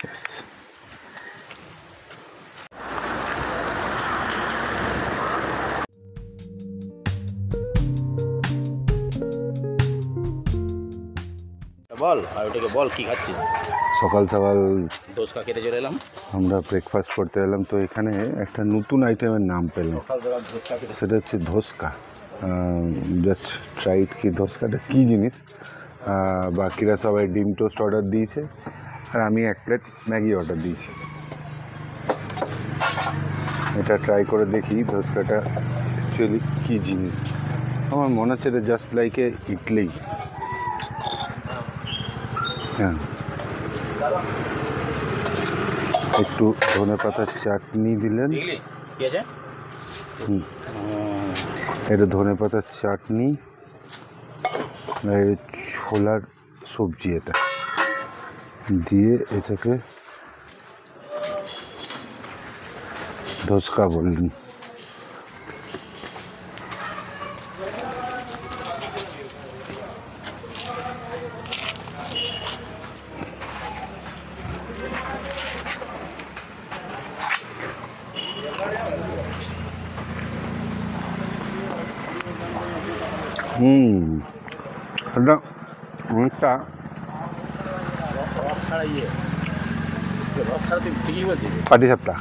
Yes. বল আর ওটাকে বল কি খাচ্ছিস? সকাল সকাল দোসকা খেতে চলে এলাম, আমরা ব্রেকফাস্ট করতে এলাম। তো এখানে একটা নতুন আইটেমের নাম পেলাম, সেটা হচ্ছে ধোসকা। জাস্ট ট্রাইড কি ধোসকাটা কী জিনিস। বাকিরা সবাই ডিম টোস্ট অর্ডার দিয়েছে আর আমি এক প্লেট ম্যাগি অর্ডার দিয়েছি। এটা ট্রাই করে দেখি ধোসকাটা অ্যাকচুয়ালি কী জিনিস। আমার মনে হচ্ছে এটা জাস্ট লাইক এ ইডলি। হ্যাঁ, একটু ধনেপাতার চাটনি দিলেন। এটা ধনেপাতার চাটনি, ছোলার সবজি, এটা দিয়ে এটাকে ধোসকা বললেন। এটা অনেকটা পাটিসাপটা।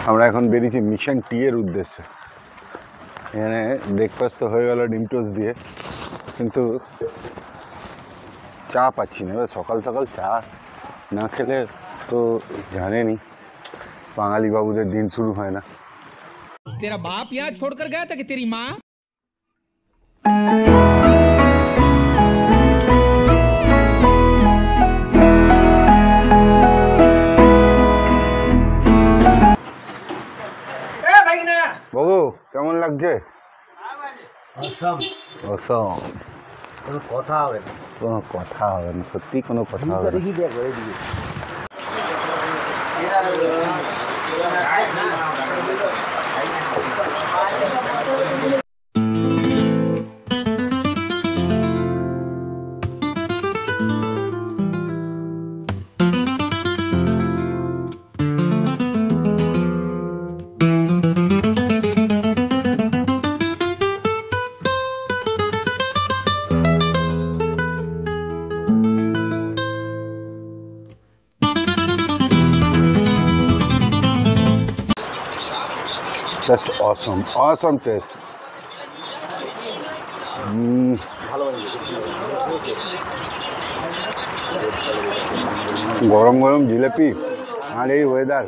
আমরা এখন বেরিয়েছি মিশন টি এর উদ্দেশ্যে। এখানে ব্রেকফাস্ট তো হয়ে গেল ডিম টোস্ট দিয়ে, কিন্তু চা পাচ্ছি না। এবার সকাল সকাল চা না খেলে তো জানেনি বাঙালি বাবুদের দিন শুরু হয় না। तेरा बाप यहाँ छोड़कर गया था कि तेरी माँ? বাবু কেমন লাগছে? কোনো কথা হবে না, কোনো কথা হবে না, সত্যি কোনো কথা হবে না। Just awesome taste. গরম গরম জিলেপি আর এই ওয়েদার।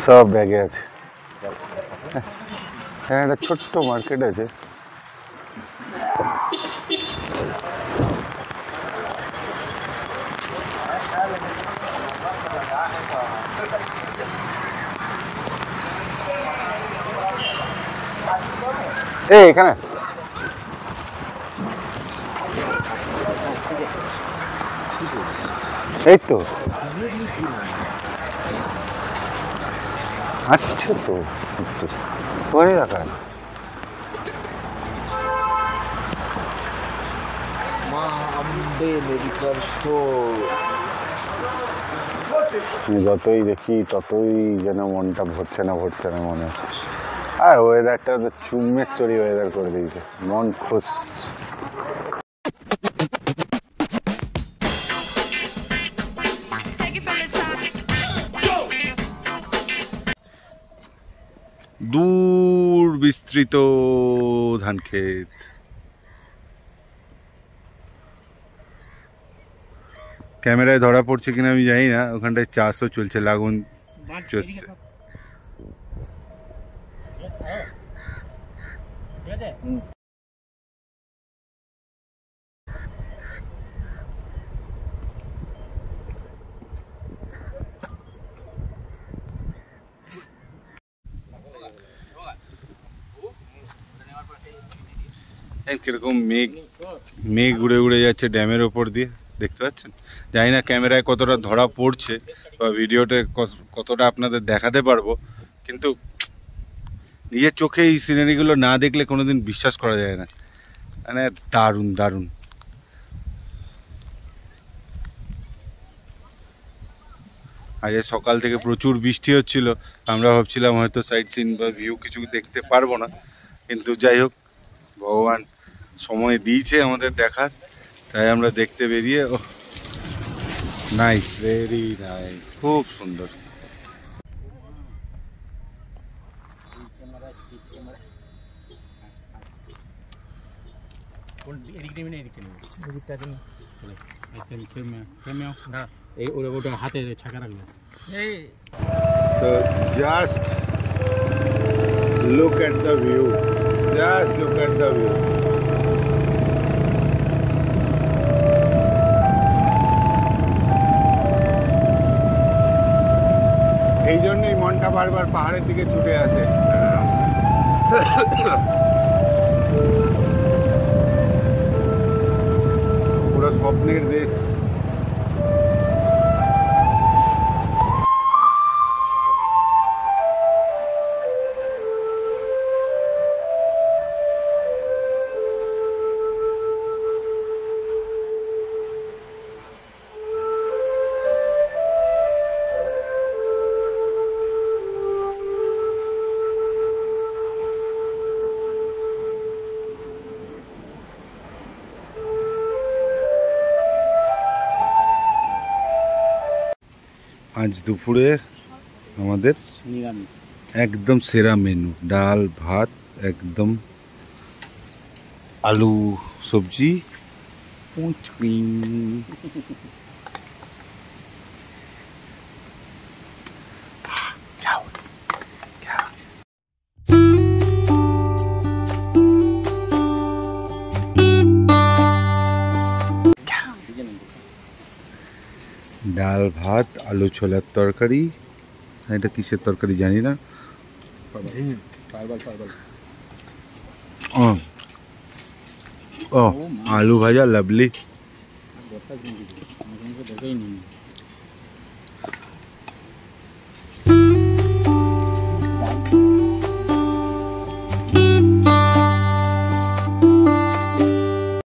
সব ব্যাগে আছে। হ্যাঁ, একটা ছোট্ট মার্কেট আছে। এখানে এই তো আচ্ছা, তো করে রাখা যতই দেখি ততই যেন মনটা ভরছে না মনে হচ্ছে। আর ওয়েদারটা তো চুম্মেশ্বরী ওয়েদার করে দিয়েছে, মন খুশ। দূর বিস্তৃত ধান ক্ষেত, ক্যামেরায় ধরা পড়ছে কিনা আমি জানি না। ওখানটায় চাষও চলছে, লাগুন চলছে। কিরকম মেঘ উড়ে উড়ে যাচ্ছে ড্যামের ওপর দিয়ে, দেখতে পাচ্ছেন। জানি না ক্যামেরায় কতটা ধরা পড়ছে বা ভিডিওতে কতটা আপনাদের দেখাতে পারবো, কিন্তু নিজের চোখে এই সিনারিগুলো না দেখলে কোনোদিন বিশ্বাস করা যায় না, মানে দারুণ দারুণ। আজ সকাল থেকে প্রচুর বৃষ্টি হচ্ছিল, আমরা ভাবছিলাম হয়তো সাইট সিন বা ভিউ কিছু দেখতে পারবো না, কিন্তু যাই হোক ভগবান সময় দিয়েছে আমাদের দেখার, তাই আমরা দেখতে বেরিয়ে ও নাইস, ভেরি নাইস, খুব সুন্দর। ওটা হাতে ছাকা রাখবে। So just look at the view. Just look at the view. এই জন্যই মনটা বারবার পাহাড়ের দিকে ছুটে আসে। পুরো স্বপ্নের দেশ। আজ দুপুরে আমাদের নিরামিষ। একদম সেরা মেনু, ডাল ভাত, একদম আলু সবজি, পুঁচকি। ডাল ভাত, আলু ছোলার তরকারি, এটা কিসের তরকারি জানি না, ও আলু ভাজা, লাভলি। দেখেই নি।